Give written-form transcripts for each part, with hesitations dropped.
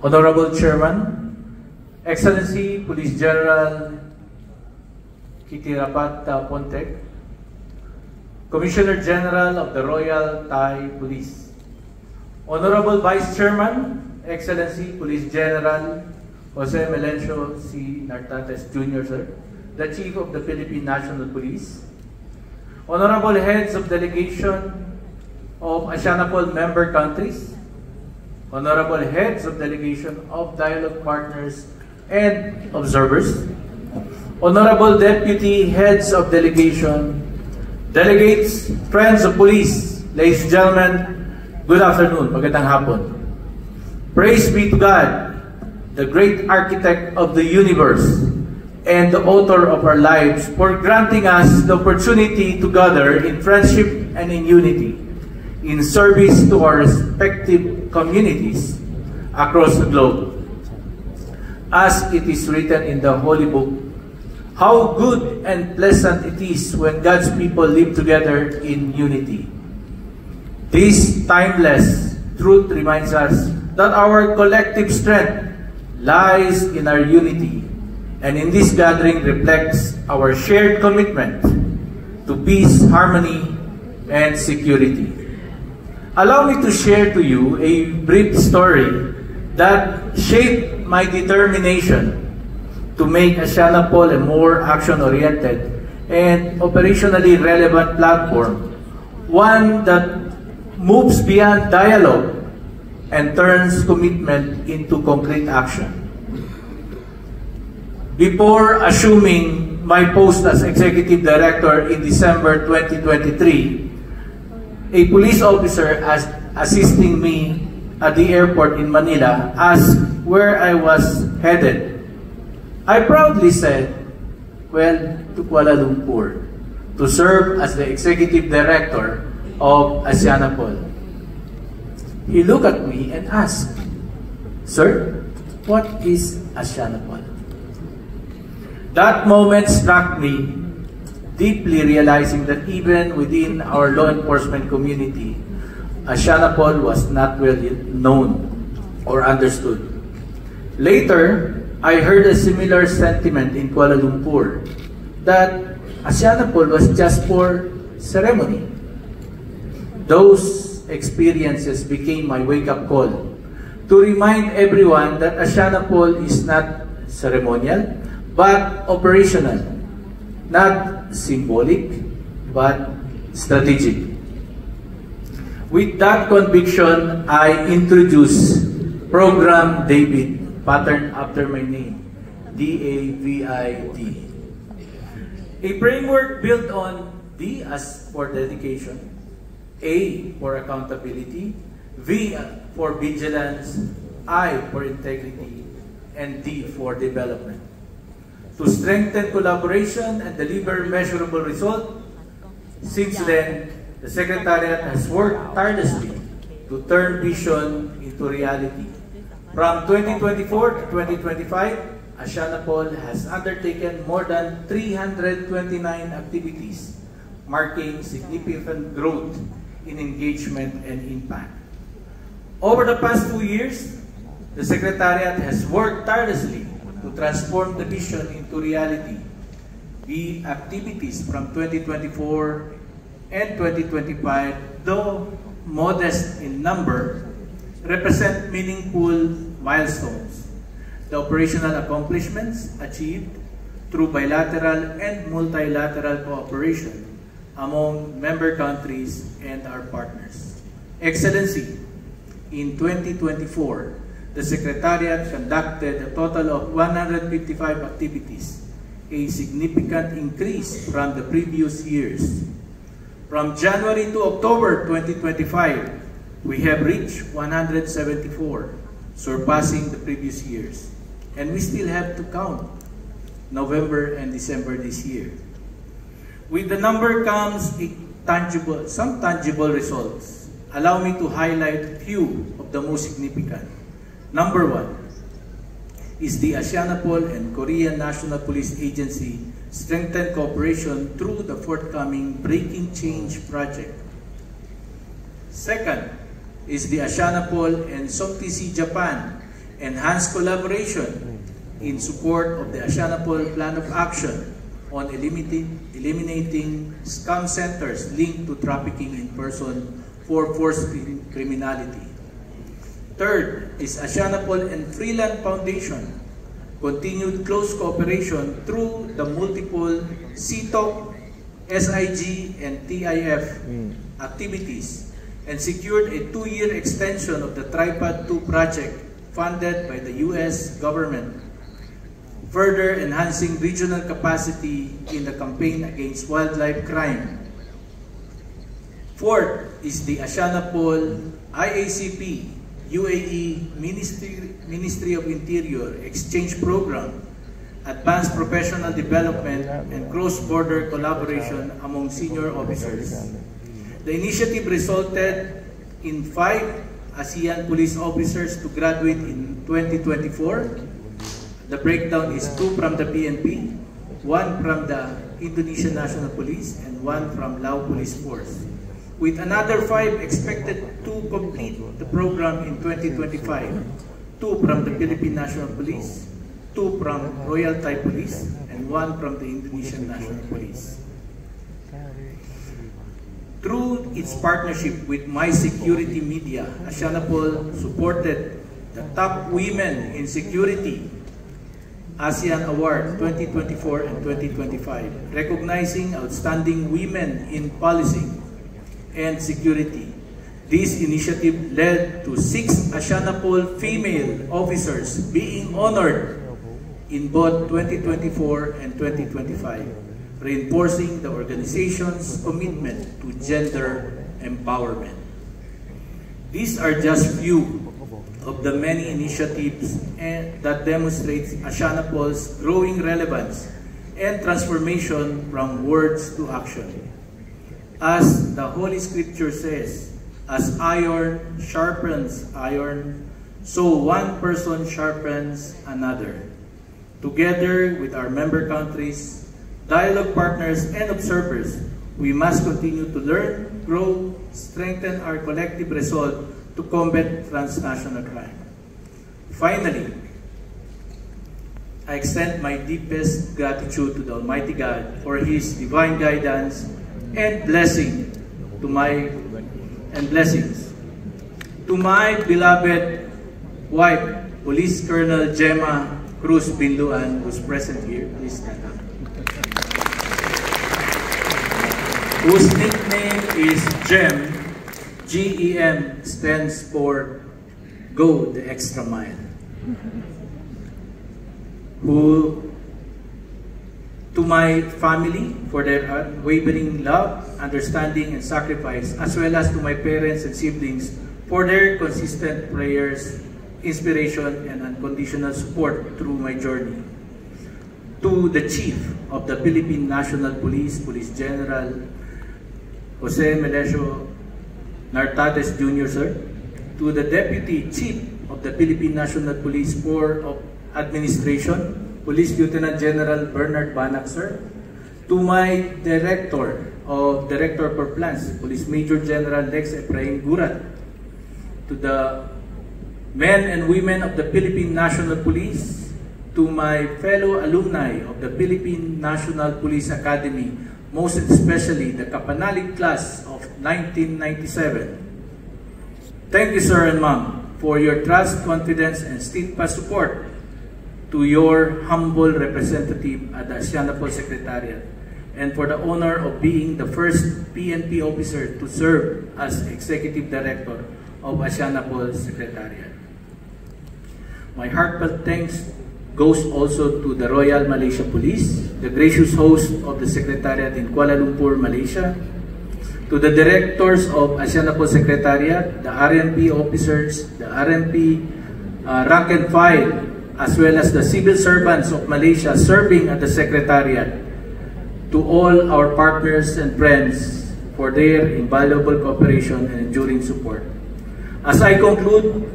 Honorable Chairman, Excellency Police General Kitirapat Pontek, Commissioner General of the Royal Thai Police, Honorable Vice Chairman, Excellency Police General Jose Melencio C. Nartates Jr., sir, the Chief of the Philippine National Police, Honorable Heads of Delegation of ASEANAPOL member countries, Honorable Heads of Delegation of Dialogue Partners and Observers, Honorable Deputy Heads of Delegation, Delegates, Friends of Police, ladies and gentlemen, good afternoon, magandang hapon. Praise be to God, the great architect of the universe and the author of our lives, for granting us the opportunity to gather in friendship and in unity, in service to our respective communities across the globe. As it is written in the Holy Book, how good and pleasant it is when God's people live together in unity. This timeless truth reminds us that our collective strength lies in our unity, and in this gathering reflects our shared commitment to peace, harmony, and security. Allow me to share to you a brief story that shaped my determination to make ASEANAPOL a more action-oriented and operationally relevant platform, one that moves beyond dialogue and turns commitment into concrete action. Before assuming my post as Executive Director in December 2023, a police officer assisting me at the airport in Manila asked where I was headed. I proudly said, well, to Kuala Lumpur, to serve as the Executive Director of ASEANAPOL. He looked at me and asked, "Sir, what is ASEANAPOL?" That moment struck me, deeply realizing that even within our law enforcement community, ASEANAPOL was not well known or understood. Later, I heard a similar sentiment in Kuala Lumpur, that ASEANAPOL was just for ceremony. Those experiences became my wake-up call to remind everyone that ASEANAPOL is not ceremonial, but operational, not symbolic, but strategic. With that conviction, I introduce Program DAVID, patterned after my name, DAVID. A framework built on D as for dedication, A for accountability, V for vigilance, I for integrity, and D for development. To strengthen collaboration and deliver measurable results, since then, the Secretariat has worked tirelessly to turn vision into reality. From 2024 to 2025, ASEANAPOL has undertaken more than 329 activities, marking significant growth in engagement and impact. Over the past 2 years, the Secretariat has worked tirelessly to transform the vision into reality. The activities from 2024 and 2025, though modest in number, represent meaningful milestones. The operational accomplishments achieved through bilateral and multilateral cooperation among member countries and our partners. Excellency, in 2024, the Secretariat conducted a total of 155 activities, a significant increase from the previous years. From January to October 2025, we have reached 174, surpassing the previous years. And we still have to count November and December this year. With the number comes some tangible results. Allow me to highlight a few of the most significant. Number 1 is the ASEANAPOL and Korean National Police Agency strengthened cooperation through the forthcoming Breaking Change project. Second is the ASEANAPOL and SOCTC Japan enhance collaboration in support of the Asianapol Plan of Action on eliminating scam centers linked to trafficking in person for forced criminality. Third is Asianapol and Freeland Foundation, continued close cooperation through the multiple CTOC, SIG, and TIF activities, and secured a 2-year extension of the Tripod 2 project funded by the U.S. government, further enhancing regional capacity in the campaign against wildlife crime. Fourth is the Asianapol IACP UAE Ministry of Interior Exchange Program, advanced professional development and cross-border collaboration among senior officers. The initiative resulted in 5 ASEAN police officers to graduate in 2024. The breakdown is 2 from the PNP, 1 from the Indonesian National Police, and 1 from Lao Police Force, with another 5 expected to complete the program in 2025, 2 from the Philippine National Police, 2 from Royal Thai Police, and 1 from the Indonesian National Police. Through its partnership with My Security Media, Asianapol supported the Top Women in Security ASEAN Award 2024 and 2025, recognizing outstanding women in policy and security. This initiative led to 6 Asianapol female officers being honored in both 2024 and 2025, reinforcing the organization's commitment to gender empowerment. These are just few of the many initiatives that demonstrates Asianapol's growing relevance and transformation from words to action. As the Holy Scripture says, as iron sharpens iron, so one person sharpens another. Together with our member countries, dialogue partners, and observers, we must continue to learn, grow, strengthen our collective resolve to combat transnational crime. Finally, I extend my deepest gratitude to the Almighty God for His divine guidance and blessings to my beloved wife, Police Colonel Gemma Cruz Binluan, who's present here. Please stand up. Whose nickname is GEM. GEM stands for Go the Extra Mile. To my family for their unwavering love, understanding, and sacrifice, as well as to my parents and siblings for their consistent prayers, inspiration, and unconditional support through my journey. To the Chief of the Philippine National Police, Police General Jose Melesio Nartates Jr., sir. To the Deputy Chief of the Philippine National Police Board of Administration, Police Lieutenant General Bernard Banac, sir. To my Director for Plans, Police Major General Lex Efrain Gurat. To the men and women of the Philippine National Police, to my fellow alumni of the Philippine National Police Academy, most especially the Kapanalig class of 1997. Thank you, sir and ma'am, for your trust, confidence, and steadfast support. To your humble representative at the Asianapol Secretariat, and for the honor of being the first PNP officer to serve as Executive Director of Asianapol Secretariat. My heartfelt thanks goes also to the Royal Malaysia Police, the gracious host of the Secretariat in Kuala Lumpur, Malaysia, to the directors of Asianapol Secretariat, the RMP officers, the RMP rank and file, as well as the civil servants of Malaysia serving at the Secretariat, to all our partners and friends for their invaluable cooperation and enduring support. As I conclude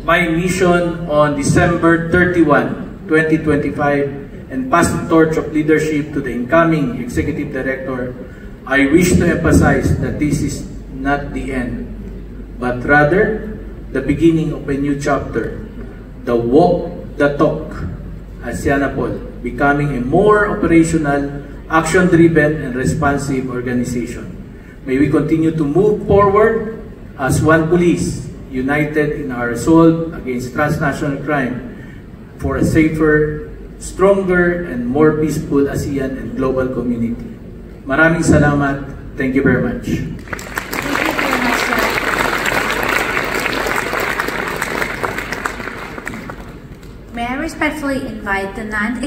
my mission on December 31, 2025, and pass the torch of leadership to the incoming Executive Director, I wish to emphasize that this is not the end, but rather the beginning of a new chapter. the walk the talk ASEANAPOL, becoming a more operational, action-driven, and responsive organization. May we continue to move forward as one police, united in our resolve against transnational crime for a safer, stronger, and more peaceful ASEAN and global community. Maraming salamat. Thank you very much. Thank you very much, sir. May I respectfully invite the 9th